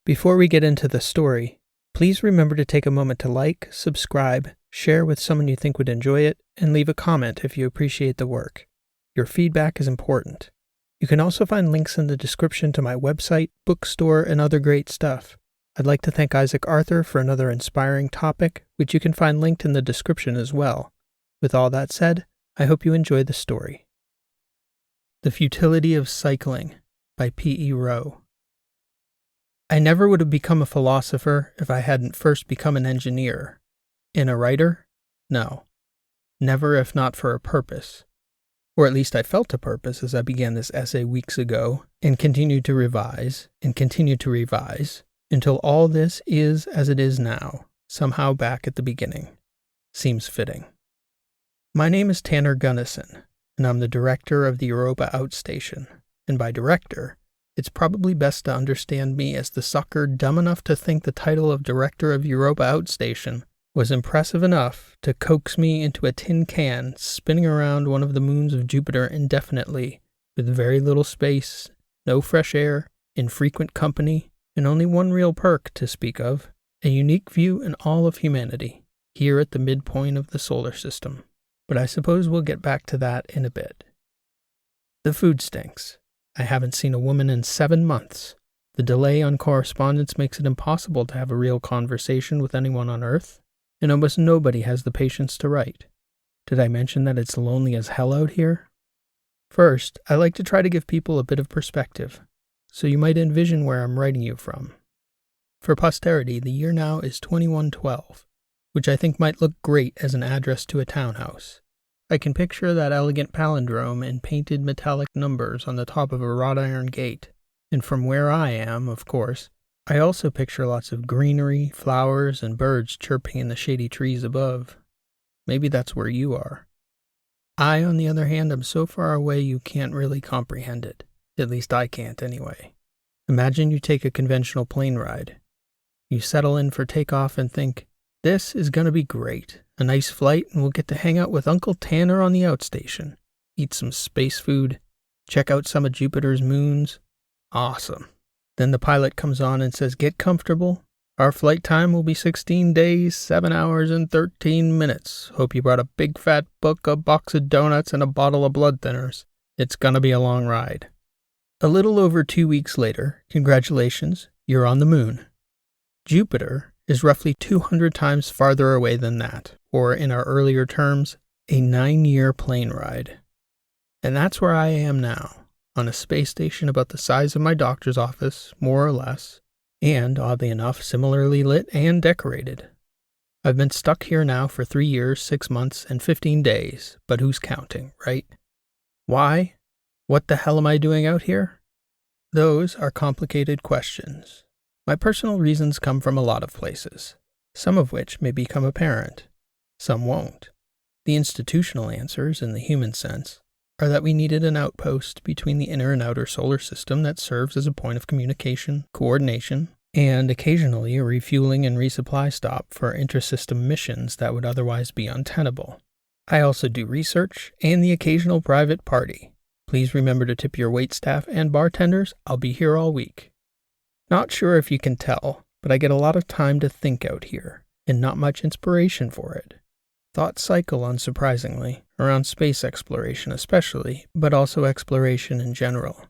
Before we get into the story, please remember to take a moment to like, subscribe, share with someone you think would enjoy it, and leave a comment if you appreciate the work. Your feedback is important. You can also find links in the description to my website, bookstore, and other great stuff. I'd like to thank Isaac Arthur for another inspiring topic, which you can find linked in the description as well. With all that said, I hope you enjoy the story. The Futility of Cycling by P.E. Rowe. I never would have become a philosopher if I hadn't first become an engineer. And a writer? No. Never if not for a purpose. Or at least I felt a purpose as I began this essay weeks ago, and continued to revise, until all this is as it is now, somehow back at the beginning. Seems fitting. My name is Tanner Gunnison, and I'm the director of the Europa Outstation. And by director, it's probably best to understand me as the sucker dumb enough to think the title of director of Europa Outstation was impressive enough to coax me into a tin can spinning around one of the moons of Jupiter indefinitely, with very little space, no fresh air, infrequent company, and only one real perk to speak of, a unique view in all of humanity, here at the midpoint of the solar system. But I suppose we'll get back to that in a bit. The food stinks. I haven't seen a woman in 7 months. The delay on correspondence makes it impossible to have a real conversation with anyone on Earth, and almost nobody has the patience to write. Did I mention that it's lonely as hell out here? First, I like to try to give people a bit of perspective, so you might envision where I'm writing you from. For posterity, the year now is 2112, which I think might look great as an address to a townhouse. I can picture that elegant palindrome in painted metallic numbers on the top of a wrought iron gate, and from where I am, of course, I also picture lots of greenery, flowers, and birds chirping in the shady trees above. Maybe that's where you are. I, on the other hand, am so far away you can't really comprehend it. At least I can't, anyway. Imagine you take a conventional plane ride. You settle in for takeoff and think, this is gonna be great. A nice flight, and we'll get to hang out with Uncle Tanner on the outstation. Eat some space food. Check out some of Jupiter's moons. Awesome. Then the pilot comes on and says, get comfortable. Our flight time will be 16 days, 7 hours, and 13 minutes. Hope you brought a big fat book, a box of donuts, and a bottle of blood thinners. It's gonna be a long ride. A little over 2 weeks later, congratulations, you're on the moon. Jupiter is roughly 200 times farther away than that, or in our earlier terms, a 9-year plane ride. And that's where I am now, on a space station about the size of my doctor's office, more or less, and, oddly enough, similarly lit and decorated. I've been stuck here now for 3 years, 6 months, and 15 days, but who's counting, right? Why? What the hell am I doing out here? Those are complicated questions. My personal reasons come from a lot of places, some of which may become apparent. Some won't. The institutional answers, in the human sense, are that we needed an outpost between the inner and outer solar system that serves as a point of communication, coordination, and occasionally a refueling and resupply stop for intrasystem missions that would otherwise be untenable. I also do research and the occasional private party. Please remember to tip your waitstaff and bartenders. I'll be here all week. Not sure if you can tell, but I get a lot of time to think out here, and not much inspiration for it. Thoughts cycle, unsurprisingly, around space exploration especially, but also exploration in general.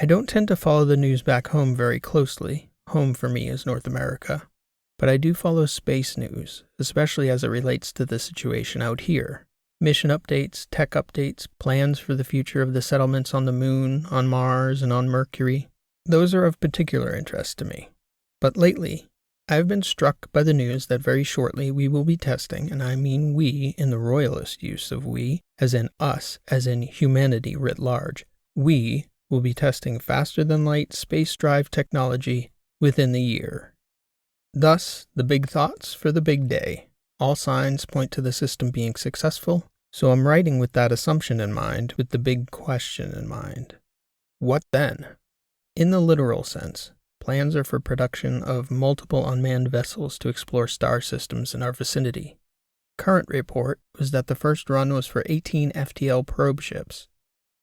I don't tend to follow the news back home very closely. Home for me is North America. But I do follow space news, especially as it relates to the situation out here. Mission updates, tech updates, plans for the future of the settlements on the Moon, on Mars, and on Mercury. Those are of particular interest to me. But lately, I have been struck by the news that very shortly we will be testing, and I mean we in the royalist use of we, as in us, as in humanity writ large. We will be testing faster-than-light space drive technology within the year. Thus, the big thoughts for the big day. All signs point to the system being successful, so I'm writing with that assumption in mind, with the big question in mind. What then? In the literal sense, plans are for production of multiple unmanned vessels to explore star systems in our vicinity. Current report was that the first run was for 18 FTL probe ships,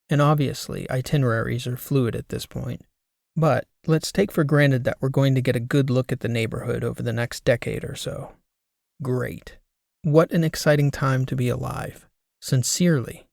and obviously itineraries are fluid at this point, But let's take for granted that we're going to get a good look at the neighborhood over the next decade or so. Great. What an exciting time to be alive. Sincerely.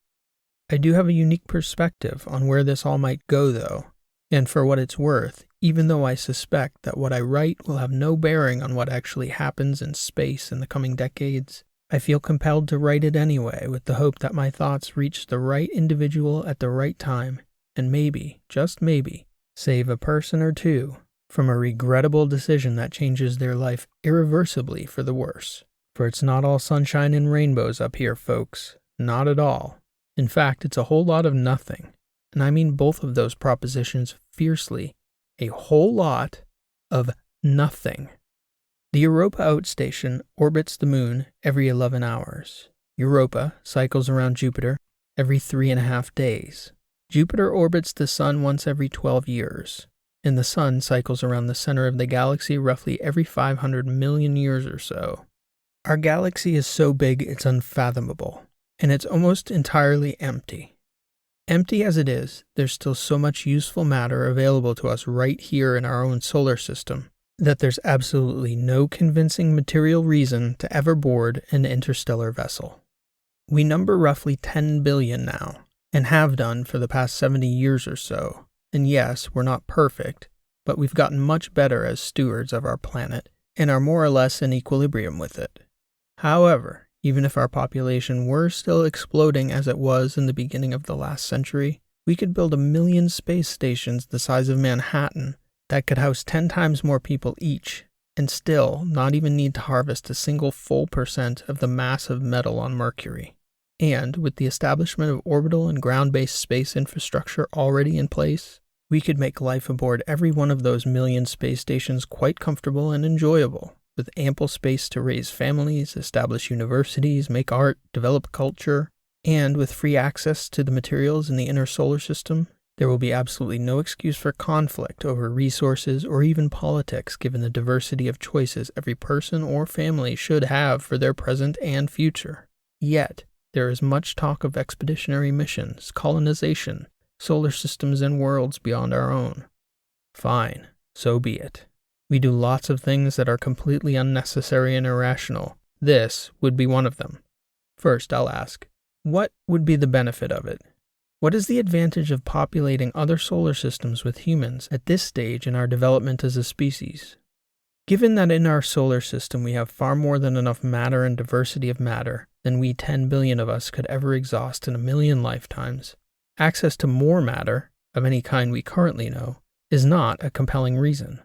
I do have a unique perspective on where this all might go, though, and for what it's worth, even though I suspect that what I write will have no bearing on what actually happens in space in the coming decades, I feel compelled to write it anyway with the hope that my thoughts reach the right individual at the right time and maybe, just maybe, save a person or two from a regrettable decision that changes their life irreversibly for the worse. For it's not all sunshine and rainbows up here, folks. Not at all. In fact, it's a whole lot of nothing. And I mean both of those propositions fiercely. A whole lot of nothing. The Europa outstation orbits the moon every 11 hours. Europa cycles around Jupiter every 3.5 days. Jupiter orbits the Sun once every 12 years, and the Sun cycles around the center of the galaxy roughly every 500 million years or so. Our galaxy is so big it's unfathomable, and it's almost entirely empty. Empty as it is, there's still so much useful matter available to us right here in our own solar system that there's absolutely no convincing material reason to ever board an interstellar vessel. We number roughly 10 billion now, and have done for the past 70 years or so. And yes, we're not perfect, but we've gotten much better as stewards of our planet, and are more or less in equilibrium with it. However, even if our population were still exploding as it was in the beginning of the last century, we could build 1 million space stations the size of Manhattan that could house 10 times more people each, and still not even need to harvest a single full % of the massive metal on Mercury. And with the establishment of orbital and ground-based space infrastructure already in place, we could make life aboard every one of those million space stations quite comfortable and enjoyable, with ample space to raise families, establish universities, make art, develop culture, and with free access to the materials in the inner solar system, there will be absolutely no excuse for conflict over resources or even politics given the diversity of choices every person or family should have for their present and future. Yet, there is much talk of expeditionary missions, colonization, solar systems and worlds beyond our own. Fine, so be it. We do lots of things that are completely unnecessary and irrational. This would be one of them. First, I'll ask, what would be the benefit of it? What is the advantage of populating other solar systems with humans at this stage in our development as a species? Given that in our solar system we have far more than enough matter and diversity of matter than we 10 billion of us could ever exhaust in 1 million lifetimes, access to more matter, of any kind we currently know, is not a compelling reason.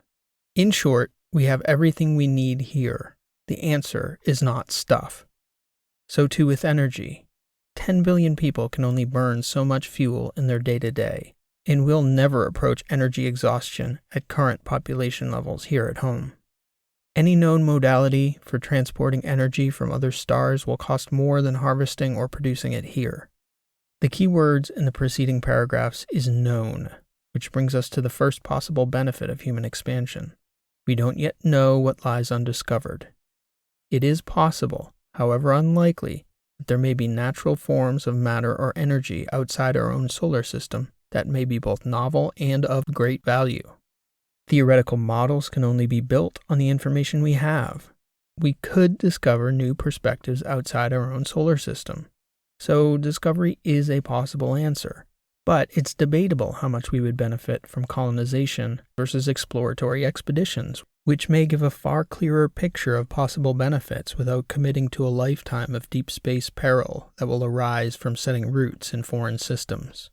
In short, we have everything we need here. The answer is not stuff. So too with energy. 10 billion people can only burn so much fuel in their day-to-day, and will never approach energy exhaustion at current population levels here at home. Any known modality for transporting energy from other stars will cost more than harvesting or producing it here. The key words in the preceding paragraphs is known, which brings us to the first possible benefit of human expansion. We don't yet know what lies undiscovered. It is possible, however unlikely, that there may be natural forms of matter or energy outside our own solar system that may be both novel and of great value. Theoretical models can only be built on the information we have. We could discover new perspectives outside our own solar system. So discovery is a possible answer, but it's debatable how much we would benefit from colonization versus exploratory expeditions, which may give a far clearer picture of possible benefits without committing to a lifetime of deep space peril that will arise from setting roots in foreign systems.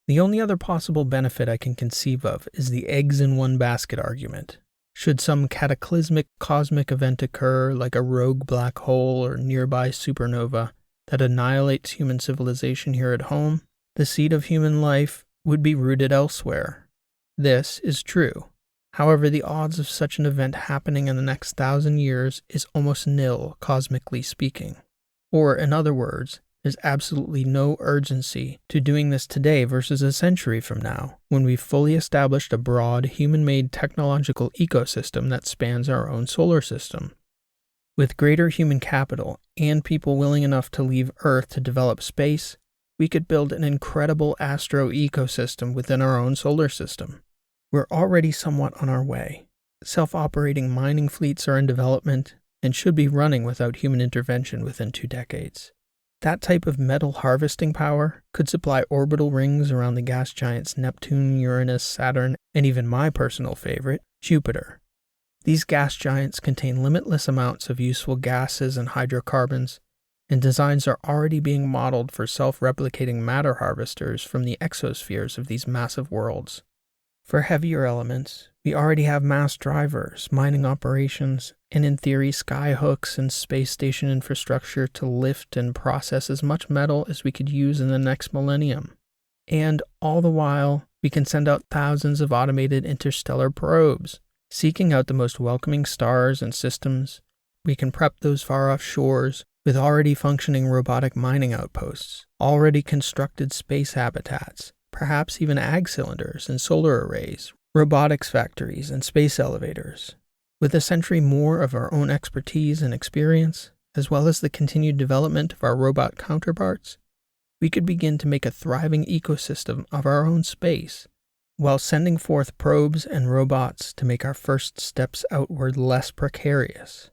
The only other possible benefit I can conceive of is the eggs in one basket argument. Should some cataclysmic cosmic event occur, like a rogue black hole or nearby supernova, that annihilates human civilization here at home, the seed of human life would be rooted elsewhere. This is true. However, the odds of such an event happening in the next 1,000 years is almost nil, cosmically speaking. Or, in other words, there's absolutely no urgency to doing this today versus a century from now, when we've fully established a broad, human-made technological ecosystem that spans our own solar system. With greater human capital and people willing enough to leave Earth to develop space, we could build an incredible astro ecosystem within our own solar system. We're already somewhat on our way. Self-operating mining fleets are in development and should be running without human intervention within 2 decades. That type of metal harvesting power could supply orbital rings around the gas giants Neptune, Uranus, Saturn, and even my personal favorite, Jupiter. These gas giants contain limitless amounts of useful gases and hydrocarbons, and designs are already being modeled for self-replicating matter harvesters from the exospheres of these massive worlds. For heavier elements, we already have mass drivers, mining operations, and in theory skyhooks and space station infrastructure to lift and process as much metal as we could use in the next millennium. And all the while, we can send out thousands of automated interstellar probes, seeking out the most welcoming stars and systems. We can prep those far-off shores with already functioning robotic mining outposts, already constructed space habitats, perhaps even ag cylinders and solar arrays, robotics factories and space elevators. With a century more of our own expertise and experience, as well as the continued development of our robot counterparts, we could begin to make a thriving ecosystem of our own space, while sending forth probes and robots to make our first steps outward less precarious.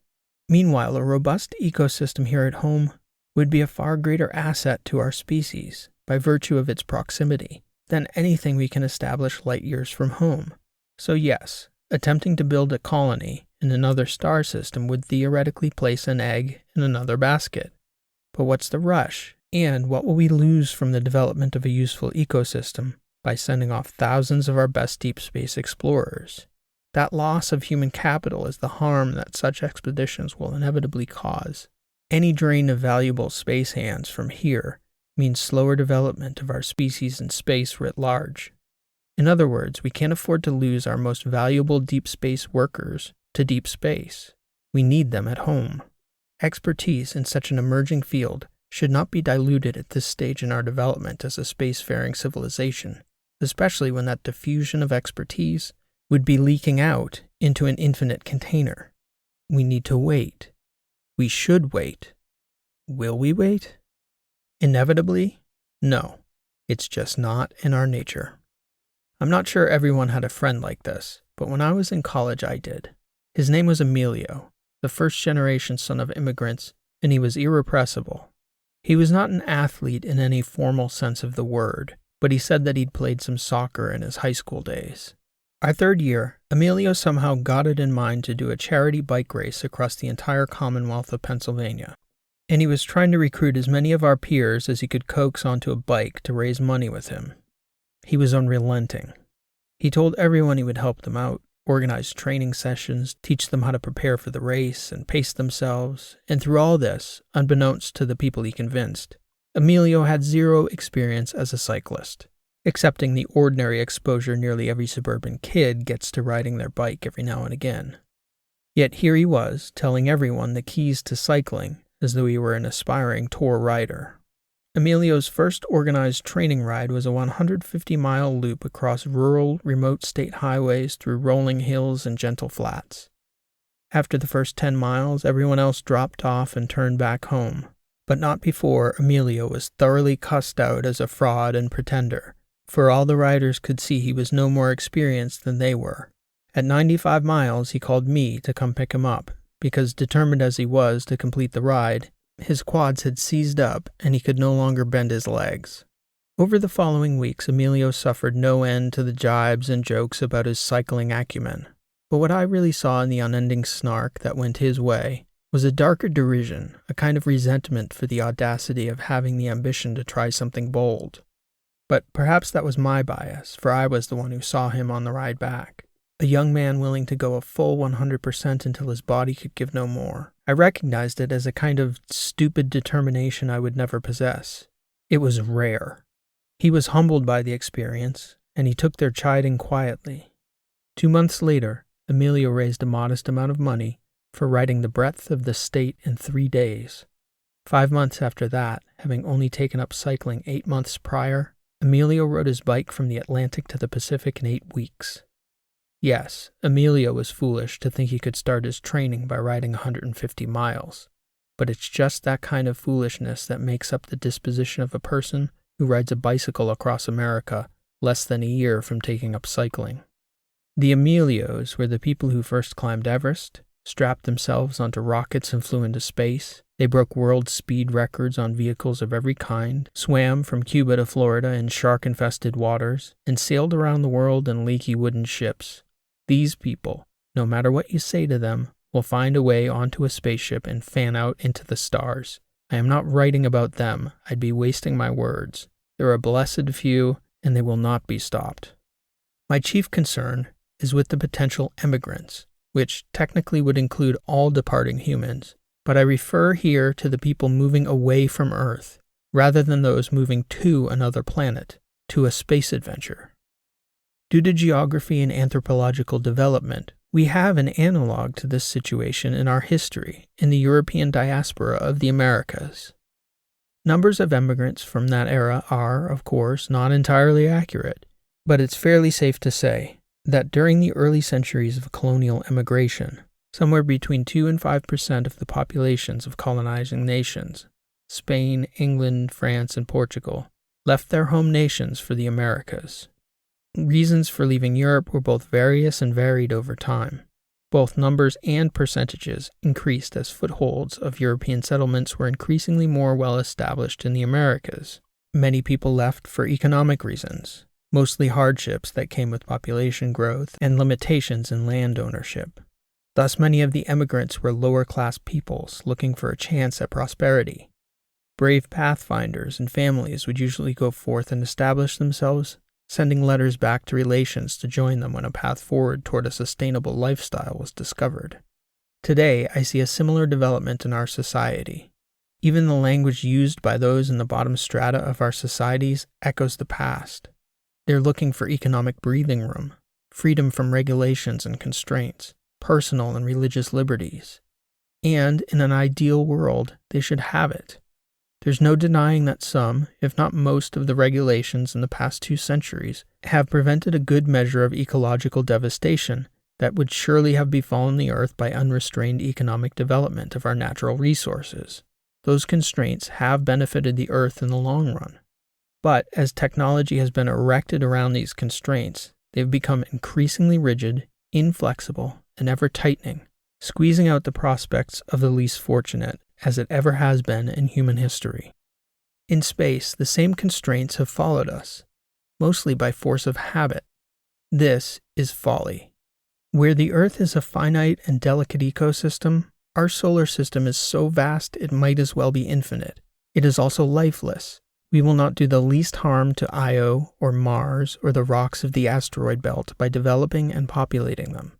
Meanwhile, a robust ecosystem here at home would be a far greater asset to our species by virtue of its proximity than anything we can establish light years from home. So yes, attempting to build a colony in another star system would theoretically place an egg in another basket. But what's the rush? And what will we lose from the development of a useful ecosystem by sending off thousands of our best deep space explorers? That loss of human capital is the harm that such expeditions will inevitably cause. Any drain of valuable space hands from here means slower development of our species in space writ large. In other words, we can't afford to lose our most valuable deep space workers to deep space. We need them at home. Expertise in such an emerging field should not be diluted at this stage in our development as a spacefaring civilization, especially when that diffusion of expertise would be leaking out into an infinite container. We need to wait. We should wait. Will we wait? Inevitably? No. It's just not in our nature. I'm not sure everyone had a friend like this, but when I was in college I did. His name was Emilio, the first-generation son of immigrants, and he was irrepressible. He was not an athlete in any formal sense of the word, but he said that he'd played some soccer in his high school days. Our third year, Emilio somehow got it in mind to do a charity bike race across the entire Commonwealth of Pennsylvania, and he was trying to recruit as many of our peers as he could coax onto a bike to raise money with him. He was unrelenting. He told everyone he would help them out, organize training sessions, teach them how to prepare for the race and pace themselves, and through all this, unbeknownst to the people he convinced, Emilio had zero experience as a cyclist, excepting the ordinary exposure nearly every suburban kid gets to riding their bike every now and again. Yet here he was, telling everyone the keys to cycling as though he were an aspiring tour rider. Emilio's first organized training ride was a 150-mile loop across rural, remote state highways through rolling hills and gentle flats. After the first 10 miles, everyone else dropped off and turned back home, but not before Emilio was thoroughly cussed out as a fraud and pretender, for all the riders could see he was no more experienced than they were. At 95 miles, he called me to come pick him up, because determined as he was to complete the ride, his quads had seized up and he could no longer bend his legs. Over the following weeks, Emilio suffered no end to the jibes and jokes about his cycling acumen. But what I really saw in the unending snark that went his way was a darker derision, a kind of resentment for the audacity of having the ambition to try something bold. But perhaps that was my bias, for I was the one who saw him on the ride back. A young man willing to go a full 100% until his body could give no more. I recognized it as a kind of stupid determination I would never possess. It was rare. He was humbled by the experience, and he took their chiding quietly. 2 months later, Emilio raised a modest amount of money for riding the breadth of the state in 3 days. 5 months after that, having only taken up cycling 8 months prior, Emilio rode his bike from the Atlantic to the Pacific in 8 weeks. Yes, Emilio was foolish to think he could start his training by riding 150 miles, but it's just that kind of foolishness that makes up the disposition of a person who rides a bicycle across America less than a year from taking up cycling. The Emilios were the people who first climbed Everest, strapped themselves onto rockets and flew into space. They broke world speed records on vehicles of every kind, swam from Cuba to Florida in shark-infested waters, and sailed around the world in leaky wooden ships. These people, no matter what you say to them, will find a way onto a spaceship and fan out into the stars. I am not writing about them. I'd be wasting my words. They're a blessed few, and they will not be stopped. My chief concern is with the potential emigrants, which technically would include all departing humans, but I refer here to the people moving away from Earth, rather than those moving to another planet, to a space adventure. Due to geography and anthropological development, we have an analog to this situation in our history in the European diaspora of the Americas. Numbers of immigrants from that era are, of course, not entirely accurate, but it's fairly safe to say that during the early centuries of colonial immigration, somewhere between 2 and 5% of the populations of colonizing nations, Spain, England, France, and Portugal, left their home nations for the Americas. Reasons for leaving Europe were both various and varied over time. Both numbers and percentages increased as footholds of European settlements were increasingly more well established in the Americas. Many people left for economic reasons, mostly hardships that came with population growth and limitations in land ownership. Thus, many of the emigrants were lower-class peoples looking for a chance at prosperity. Brave pathfinders and families would usually go forth and establish themselves, sending letters back to relations to join them when a path forward toward a sustainable lifestyle was discovered. Today, I see a similar development in our society. Even the language used by those in the bottom strata of our societies echoes the past. They're looking for economic breathing room, freedom from regulations and constraints, personal and religious liberties. And in an ideal world, they should have it. There's no denying that some, if not most, of the regulations in the past 2 centuries have prevented a good measure of ecological devastation that would surely have befallen the Earth by unrestrained economic development of our natural resources. Those constraints have benefited the Earth in the long run. But as technology has been erected around these constraints, they've become increasingly rigid, inflexible, and ever-tightening, squeezing out the prospects of the least fortunate, as it ever has been in human history. In space, the same constraints have followed us, mostly by force of habit. This is folly. Where the Earth is a finite and delicate ecosystem, our solar system is so vast it might as well be infinite. It is also lifeless. We will not do the least harm to Io or Mars or the rocks of the asteroid belt by developing and populating them.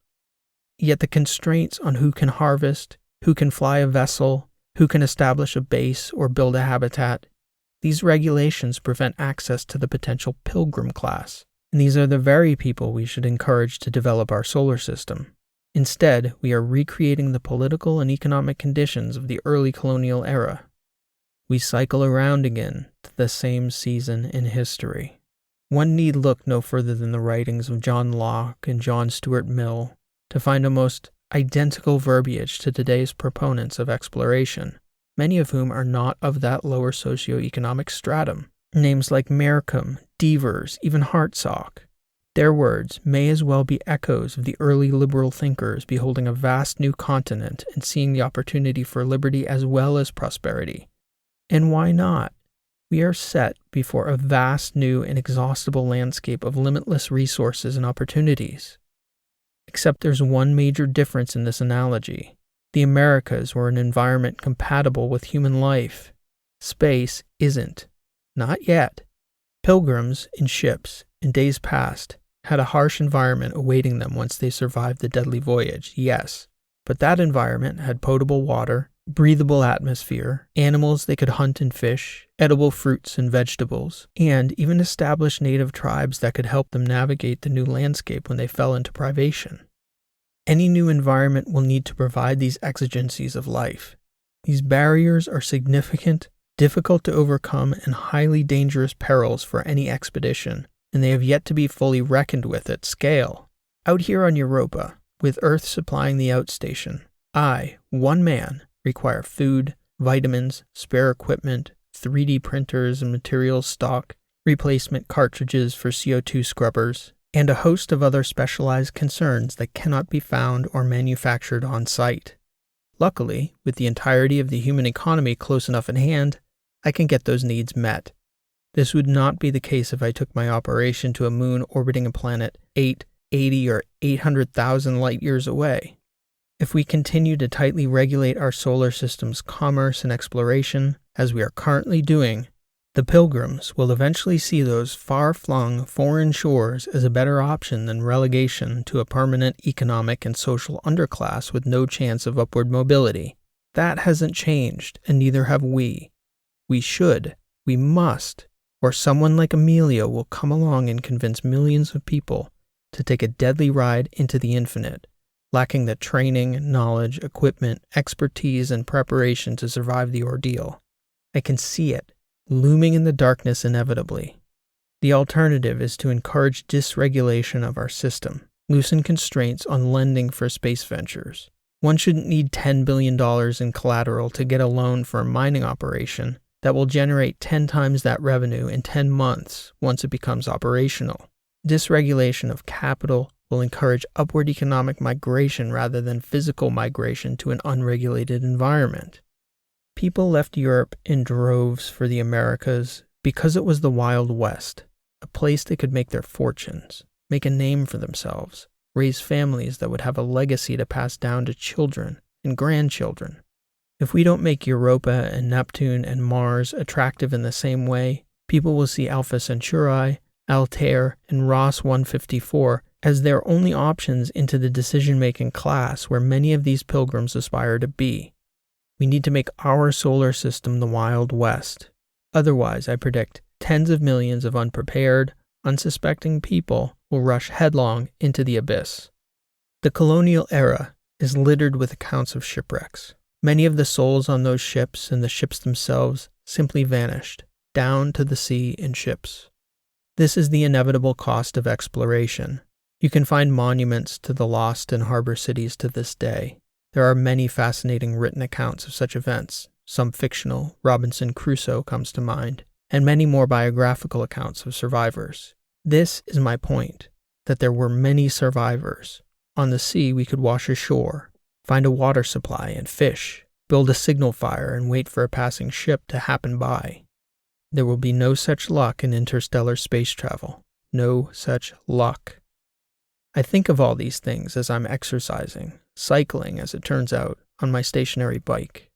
Yet the constraints on who can harvest, who can fly a vessel, who can establish a base or build a habitat, these regulations prevent access to the potential pilgrim class, and these are the very people we should encourage to develop our solar system. Instead, we are recreating the political and economic conditions of the early colonial era. We cycle around again to the same season in history. One need look no further than the writings of John Locke and John Stuart Mill to find almost identical verbiage to today's proponents of exploration, many of whom are not of that lower socioeconomic stratum. Names like Markham, Devers, even Hartsock. Their words may as well be echoes of the early liberal thinkers beholding a vast new continent and seeing the opportunity for liberty as well as prosperity. And why not? We are set before a vast new inexhaustible landscape of limitless resources and opportunities. Except there's one major difference in this analogy. The Americas were an environment compatible with human life. Space isn't. Not yet. Pilgrims in ships, in days past, had a harsh environment awaiting them once they survived the deadly voyage, yes. But that environment had potable water, breathable atmosphere, animals they could hunt and fish, edible fruits and vegetables, and even established native tribes that could help them navigate the new landscape when they fell into privation. Any new environment will need to provide these exigencies of life. These barriers are significant, difficult to overcome, and highly dangerous perils for any expedition, and they have yet to be fully reckoned with at scale. Out here on Europa, with Earth supplying the outstation, I, one man, require food, vitamins, spare equipment, 3D printers and materials stock, replacement cartridges for CO2 scrubbers, and a host of other specialized concerns that cannot be found or manufactured on site. Luckily, with the entirety of the human economy close enough at hand, I can get those needs met. This would not be the case if I took my operation to a moon orbiting a planet 8, 80, or 800,000 light-years away. If we continue to tightly regulate our solar system's commerce and exploration, as we are currently doing, the pilgrims will eventually see those far-flung foreign shores as a better option than relegation to a permanent economic and social underclass with no chance of upward mobility. That hasn't changed, and neither have we. We should, we must, or someone like Amelia will come along and convince millions of people to take a deadly ride into the infinite, lacking the training, knowledge, equipment, expertise, and preparation to survive the ordeal. I can see it, looming in the darkness inevitably. The alternative is to encourage dysregulation of our system, loosen constraints on lending for space ventures. One shouldn't need $10 billion in collateral to get a loan for a mining operation that will generate 10 times that revenue in 10 months once it becomes operational. Dysregulation of capital will encourage upward economic migration rather than physical migration to an unregulated environment. People left Europe in droves for the Americas because it was the Wild West, a place they could make their fortunes, make a name for themselves, raise families that would have a legacy to pass down to children and grandchildren. If we don't make Europa and Neptune and Mars attractive in the same way, people will see Alpha Centauri, Altair, and Ross 154 as their only options into the decision-making class where many of these pilgrims aspire to be. We need to make our solar system the Wild West. Otherwise, I predict tens of millions of unprepared, unsuspecting people will rush headlong into the abyss. The colonial era is littered with accounts of shipwrecks. Many of the souls on those ships and the ships themselves simply vanished, down to the sea in ships. This is the inevitable cost of exploration. You can find monuments to the lost in harbor cities to this day. There are many fascinating written accounts of such events, some fictional, Robinson Crusoe comes to mind, and many more biographical accounts of survivors. This is my point, that there were many survivors. On the sea we could wash ashore, find a water supply and fish, build a signal fire and wait for a passing ship to happen by. There will be no such luck in interstellar space travel. No such luck. I think of all these things as I'm exercising, cycling as it turns out, on my stationary bike.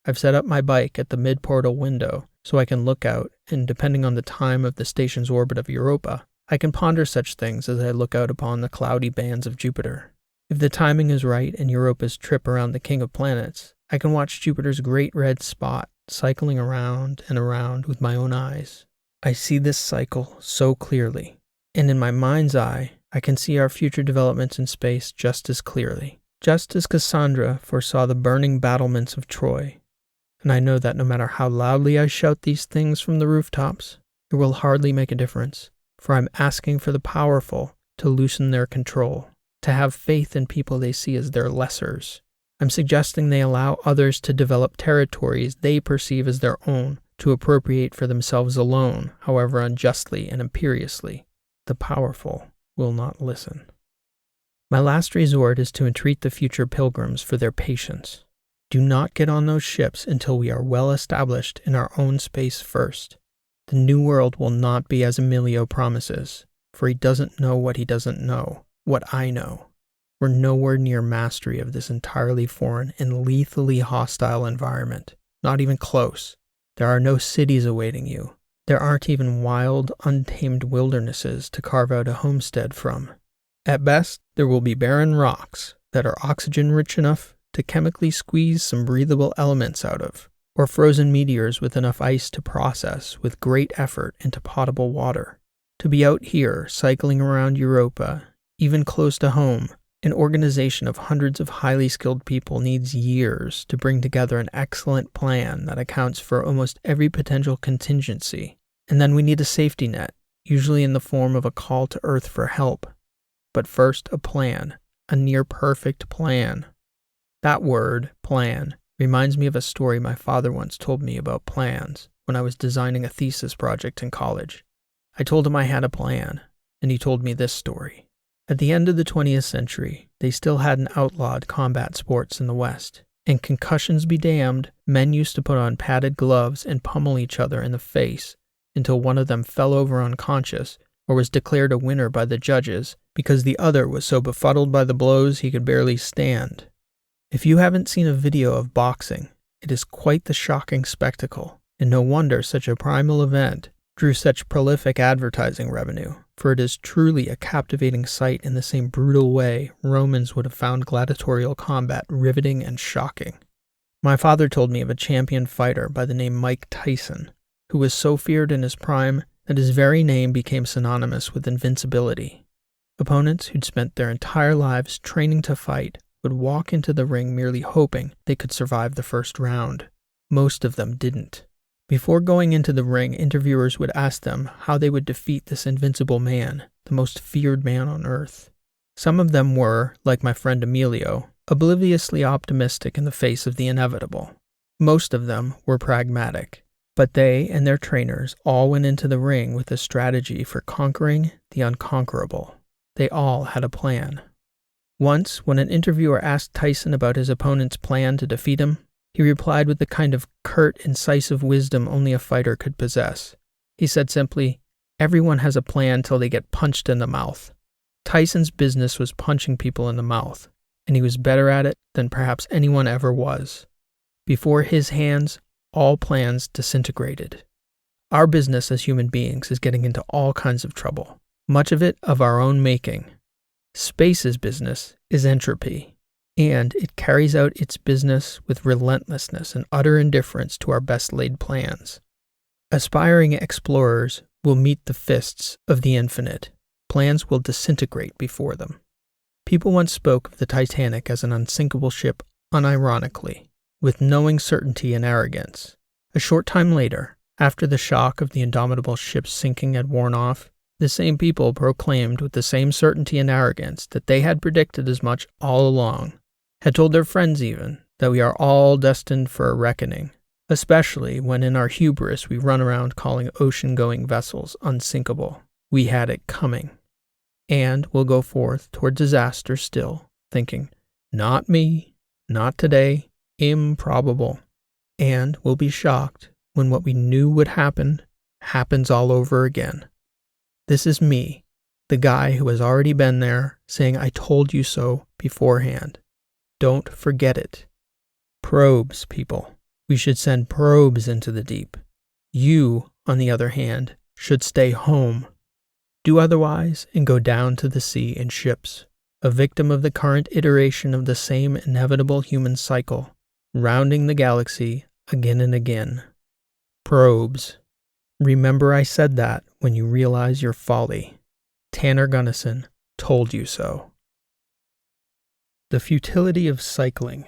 I've set up my bike at the mid-portal window so I can look out, and depending on the time of the station's orbit of Europa, I can ponder such things as I look out upon the cloudy bands of Jupiter. If the timing is right and Europa's trip around the king of planets, I can watch Jupiter's great red spot cycling around and around with my own eyes. I see this cycle so clearly, and in my mind's eye, I can see our future developments in space just as clearly, just as Cassandra foresaw the burning battlements of Troy. And I know that no matter how loudly I shout these things from the rooftops, it will hardly make a difference, for I'm asking for the powerful to loosen their control, to have faith in people they see as their lessers. I'm suggesting they allow others to develop territories they perceive as their own, to appropriate for themselves alone, however unjustly and imperiously. The powerful will not listen. My last resort is to entreat the future pilgrims for their patience. Do not get on those ships until we are well established in our own space first. The new world will not be as Emilio promises, for he doesn't know what he doesn't know, what I know. We're nowhere near mastery of this entirely foreign and lethally hostile environment. Not even close. There are no cities awaiting you. There aren't even wild, untamed wildernesses to carve out a homestead from. At best, there will be barren rocks that are oxygen-rich enough to chemically squeeze some breathable elements out of, or frozen meteors with enough ice to process with great effort into potable water. To be out here, cycling around Europa, even close to home, an organization of hundreds of highly skilled people needs years to bring together an excellent plan that accounts for almost every potential contingency. And then we need a safety net, usually in the form of a call to Earth for help. But first, a plan, a near-perfect plan. That word, plan, reminds me of a story my father once told me about plans when I was designing a thesis project in college. I told him I had a plan, and he told me this story. At the end of the 20th century, they still hadn't outlawed combat sports in the West. And concussions be damned, men used to put on padded gloves and pummel each other in the face until one of them fell over unconscious or was declared a winner by the judges because the other was so befuddled by the blows he could barely stand. If you haven't seen a video of boxing, it is quite the shocking spectacle, and no wonder such a primal event drew such prolific advertising revenue, for it is truly a captivating sight in the same brutal way Romans would have found gladiatorial combat riveting and shocking. My father told me of a champion fighter by the name Mike Tyson, who was so feared in his prime that his very name became synonymous with invincibility. Opponents who'd spent their entire lives training to fight would walk into the ring merely hoping they could survive the first round. Most of them didn't. Before going into the ring, interviewers would ask them how they would defeat this invincible man, the most feared man on earth. Some of them were, like my friend Emilio, obliviously optimistic in the face of the inevitable. Most of them were pragmatic, but they and their trainers all went into the ring with a strategy for conquering the unconquerable. They all had a plan. Once, when an interviewer asked Tyson about his opponent's plan to defeat him, he replied with the kind of curt, incisive wisdom only a fighter could possess. He said simply, "Everyone has a plan till they get punched in the mouth." Tyson's business was punching people in the mouth, and he was better at it than perhaps anyone ever was. Before his hands, all plans disintegrated. Our business as human beings is getting into all kinds of trouble, much of it of our own making. Space's business is entropy, and it carries out its business with relentlessness and utter indifference to our best-laid plans. Aspiring explorers will meet the fists of the infinite. Plans will disintegrate before them. People once spoke of the Titanic as an unsinkable ship unironically, with knowing certainty and arrogance. A short time later, after the shock of the indomitable ship's sinking had worn off, the same people proclaimed with the same certainty and arrogance that they had predicted as much all along, had told their friends even, that we are all destined for a reckoning, especially when in our hubris we run around calling ocean-going vessels unsinkable. We had it coming. And will go forth toward disaster still, thinking, not me, not today, improbable. And will be shocked when what we knew would happen happens all over again. This is me, the guy who has already been there, saying I told you so beforehand. Don't forget it. Probes, people. We should send probes into the deep. You, on the other hand, should stay home. Do otherwise and go down to the sea in ships, a victim of the current iteration of the same inevitable human cycle, rounding the galaxy again and again. Probes. Remember I said that when you realize your folly. Tanner Gunnison told you so. The Futility of Cycling.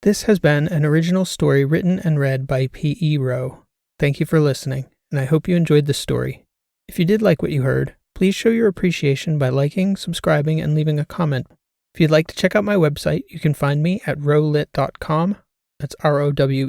This has been an original story written and read by P.E. Rowe. Thank you for listening, and I hope you enjoyed the story. If you did like what you heard, please show your appreciation by liking, subscribing, and leaving a comment. If you'd like to check out my website, you can find me at rowlit.com. That's ROWELIT.com.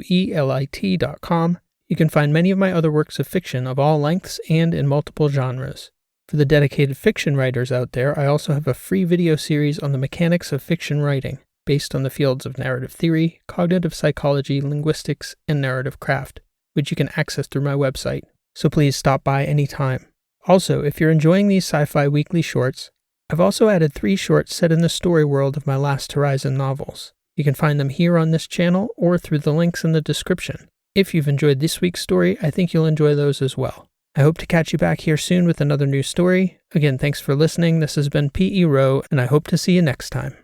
You can find many of my other works of fiction of all lengths and in multiple genres. For the dedicated fiction writers out there, I also have a free video series on the mechanics of fiction writing, based on the fields of narrative theory, cognitive psychology, linguistics, and narrative craft, which you can access through my website. So please stop by anytime. Also, if you're enjoying these sci-fi weekly shorts, I've also added 3 shorts set in the story world of my Last Horizon novels. You can find them here on this channel or through the links in the description. If you've enjoyed this week's story, I think you'll enjoy those as well. I hope to catch you back here soon with another new story. Again, thanks for listening. This has been P.E. Rowe, and I hope to see you next time.